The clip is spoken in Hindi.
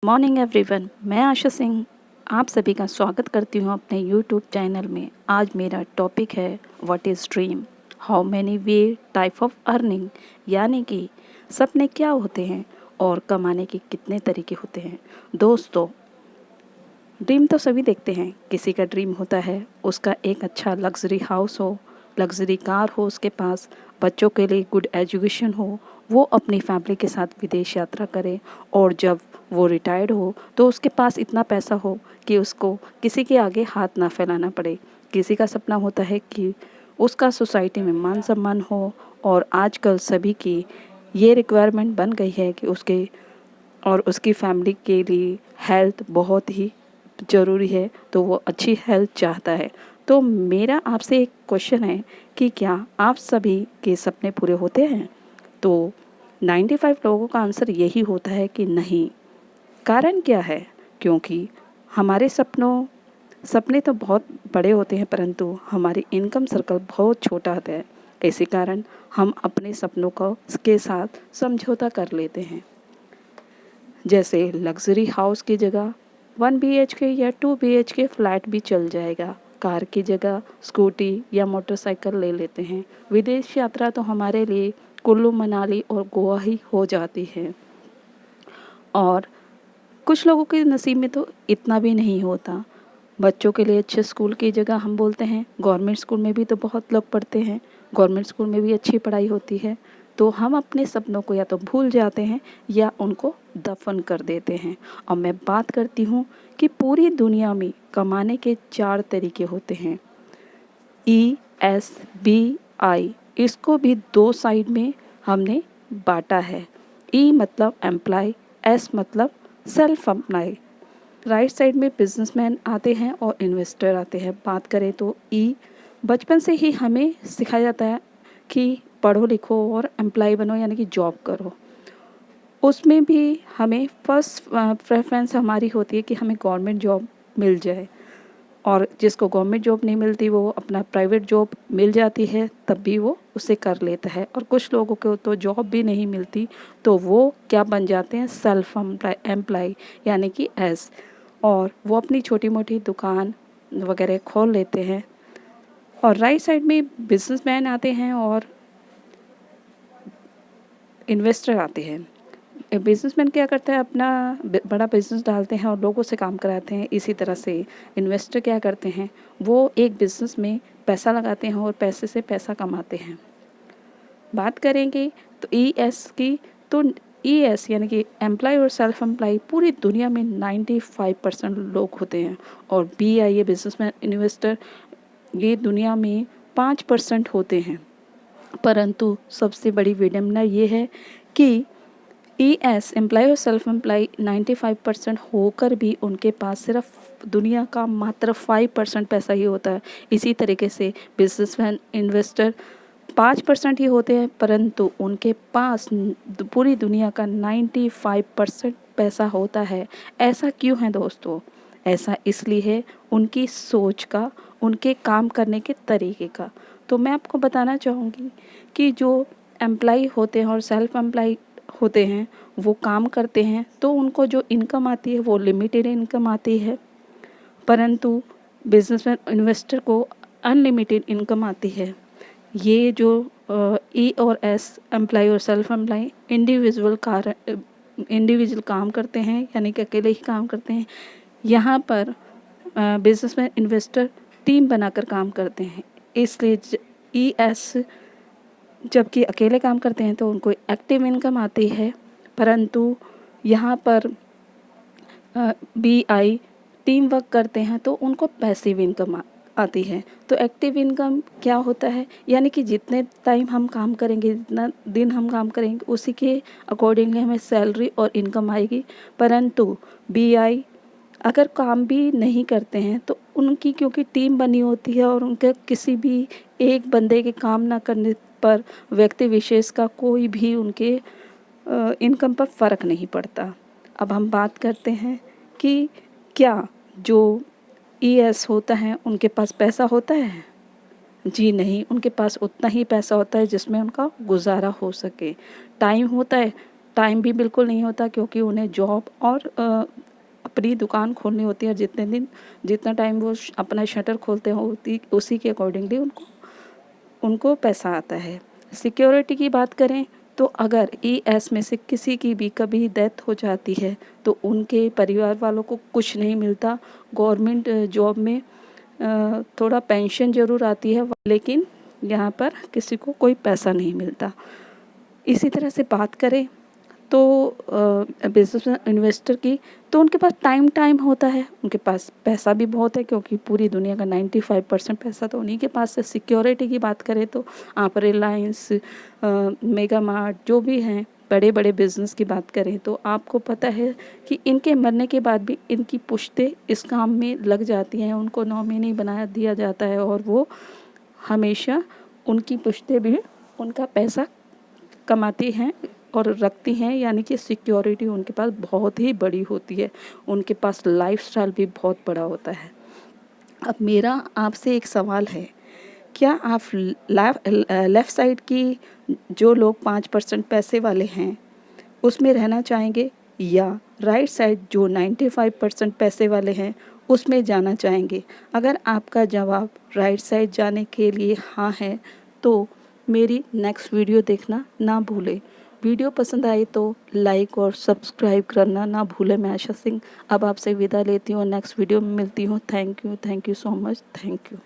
मॉर्निंग एवरीवन, मैं आशा सिंह आप सभी का स्वागत करती हूँ अपने यूट्यूब चैनल में। आज मेरा टॉपिक है what is dream, how many way type of earning, यानी कि सपने क्या होते हैं और कमाने के कितने तरीके होते हैं। दोस्तों, ड्रीम तो सभी देखते हैं। किसी का ड्रीम होता है उसका एक अच्छा लग्जरी हाउस हो, लग्जरी कार हो उसके पास, बच्चों के लिए गुड एजुकेशन हो, वो अपनी फैमिली के साथ विदेश यात्रा करे और जब वो रिटायर्ड हो तो उसके पास इतना पैसा हो कि उसको किसी के आगे हाथ ना फैलाना पड़े। किसी का सपना होता है कि उसका सोसाइटी में मान सम्मान हो, और आजकल सभी की ये रिक्वायरमेंट बन गई है कि उसके और उसकी फैमिली के लिए हेल्थ बहुत ही ज़रूरी है, तो वो अच्छी हेल्थ चाहता है। तो मेरा आपसे एक क्वेश्चन है कि क्या आप सभी के सपने पूरे होते हैं? तो 95 लोगों का आंसर यही होता है कि नहीं। कारण क्या है? क्योंकि हमारे सपने तो बहुत बड़े होते हैं, परंतु हमारी इनकम सर्कल बहुत छोटा होता है। इसी कारण हम अपने सपनों को के साथ समझौता कर लेते हैं। जैसे लग्जरी हाउस की जगह 1 BHK या 2 BHK फ्लैट भी चल जाएगा। कार की जगह स्कूटी या मोटरसाइकिल ले लेते हैं। विदेश यात्रा तो हमारे लिए कुल्लू मनाली और गोवा ही हो जाती है। और कुछ लोगों के नसीब में तो इतना भी नहीं होता। बच्चों के लिए अच्छे स्कूल की जगह हम बोलते हैं गवर्नमेंट स्कूल में भी तो बहुत लोग पढ़ते हैं, गवर्नमेंट स्कूल में भी अच्छी पढ़ाई होती है। तो हम अपने सपनों को या तो भूल जाते हैं या उनको दफन कर देते हैं। और मैं बात करती हूँ कि पूरी दुनिया में कमाने के 4 तरीके होते हैं, ESBI। इसको भी 2 साइड में हमने बांटा है। E मतलब एम्प्लॉय, S मतलब सेल्फ एम्प्लॉय। राइट साइड में बिजनेसमैन आते हैं और इन्वेस्टर आते हैं। बात करें तो ई, बचपन से ही हमें सिखाया जाता है कि पढ़ो लिखो और एम्प्लॉय बनो, यानी कि जॉब करो। उसमें भी हमें फर्स्ट प्रेफरेंस हमारी होती है कि हमें गवर्नमेंट जॉब मिल जाए, और जिसको गवर्नमेंट जॉब नहीं मिलती वो अपना प्राइवेट जॉब मिल जाती है तब भी वो उसे कर लेता है। और कुछ लोगों को तो जॉब भी नहीं मिलती तो वो क्या बन जाते हैं, सेल्फ एम्प्लॉय, यानी कि एस, और वो अपनी छोटी मोटी दुकान वगैरह खोल लेते हैं। और राइट साइड में बिजनेसमैन आते हैं और इन्वेस्टर आते हैं। बिजनेसमैन क्या करता है, अपना बड़ा बिजनेस डालते हैं और लोगों से काम कराते हैं। इसी तरह से इन्वेस्टर क्या करते हैं, वो एक बिजनेस में पैसा लगाते हैं और पैसे से पैसा कमाते हैं। बात करेंगे तो ES की, तो ES यानी कि एम्प्लॉय और सेल्फ एम्प्लॉय पूरी दुनिया में 95% लोग होते हैं। और BI ये बिजनेसमैन इन्वेस्टर ये दुनिया में 5% होते हैं। परंतु सबसे बड़ी विडंबना ये है कि ES एम्प्लॉय और सेल्फ एम्प्लॉय 95% होकर भी उनके पास सिर्फ दुनिया का मात्र 5% पैसा ही होता है। इसी तरीके से बिजनेसमैन इन्वेस्टर 5% ही होते हैं, परंतु उनके पास पूरी दुनिया का 95% पैसा होता है। ऐसा क्यों है दोस्तों? ऐसा इसलिए है उनकी सोच का, उनके काम करने के तरीके का। तो मैं आपको बताना चाहूँगी कि जो एम्प्लॉय होते हैं और सेल्फ एम्प्लॉय होते हैं वो काम करते हैं तो उनको जो इनकम आती है वो लिमिटेड इनकम आती है, परंतु बिजनेसमैन इन्वेस्टर को अनलिमिटेड इनकम आती है। ये जो E और S एम्प्लॉय और सेल्फ एम्प्लॉय इंडिविजुअल काम करते हैं, यानी कि अकेले ही काम करते हैं। यहाँ पर बिजनेसमैन इन्वेस्टर टीम बनाकर काम करते हैं। इसलिए ES जबकि अकेले काम करते हैं तो उनको एक्टिव इनकम आती है, परंतु यहाँ पर BI टीम वर्क करते हैं तो उनको पैसिव इनकम आती है। तो एक्टिव इनकम क्या होता है, यानी कि जितने टाइम हम काम करेंगे, जितना दिन हम काम करेंगे, उसी के अकॉर्डिंगली हमें सैलरी और इनकम आएगी। परंतु BI अगर काम भी नहीं करते हैं तो उनकी क्योंकि टीम बनी होती है और उनके किसी भी एक बंदे के काम ना करने पर व्यक्ति विशेष का कोई भी उनके इनकम पर फ़र्क नहीं पड़ता। अब हम बात करते हैं कि क्या जो ES होता है उनके पास पैसा होता है? जी नहीं, उनके पास उतना ही पैसा होता है जिसमें उनका गुजारा हो सके। टाइम होता है टाइम भी बिल्कुल नहीं होता, क्योंकि उन्हें जॉब और अपनी दुकान खोलनी होती है। जितना टाइम वो अपना शटर खोलते हैं उसी के अकॉर्डिंगली उनको उनको पैसा आता है। सिक्योरिटी की बात करें तो अगर ईएस में से किसी की भी कभी डेथ हो जाती है तो उनके परिवार वालों को कुछ नहीं मिलता। गवर्नमेंट जॉब में थोड़ा पेंशन ज़रूर आती है, लेकिन यहाँ पर किसी को कोई पैसा नहीं मिलता। इसी तरह से बात करें तो बिज़नेस इन्वेस्टर की, तो उनके पास टाइम होता है, उनके पास पैसा भी बहुत है, क्योंकि पूरी दुनिया का 95% पैसा तो उन्हीं के पास है। सिक्योरिटी की बात करें तो आप रिलायंस, मेगा मार्ट जो भी हैं, बड़े बड़े बिज़नेस की बात करें तो आपको पता है कि इनके मरने के बाद भी इनकी पुश्तें इस काम में लग जाती हैं, उनको नॉमिनी बना दिया जाता है और वो हमेशा उनकी पुश्तें भी उनका पैसा कमाती हैं और रखती हैं, यानी कि सिक्योरिटी उनके पास बहुत ही बड़ी होती है, उनके पास लाइफस्टाइल भी बहुत बड़ा होता है। अब मेरा आपसे एक सवाल है, क्या आप लेफ़्ट साइड की जो लोग 5% पैसे वाले हैं उसमें रहना चाहेंगे, या राइट साइड जो 95% पैसे वाले हैं उसमें जाना चाहेंगे? अगर आपका जवाब राइट साइड जाने के लिए हाँ है तो मेरी नेक्स्ट वीडियो देखना ना भूलें। वीडियो पसंद आई तो लाइक और सब्सक्राइब करना ना भूलें। मैं आशा सिंह अब आपसे विदा लेती हूँ, नेक्स्ट वीडियो में मिलती हूँ। Thank you so much, thank you.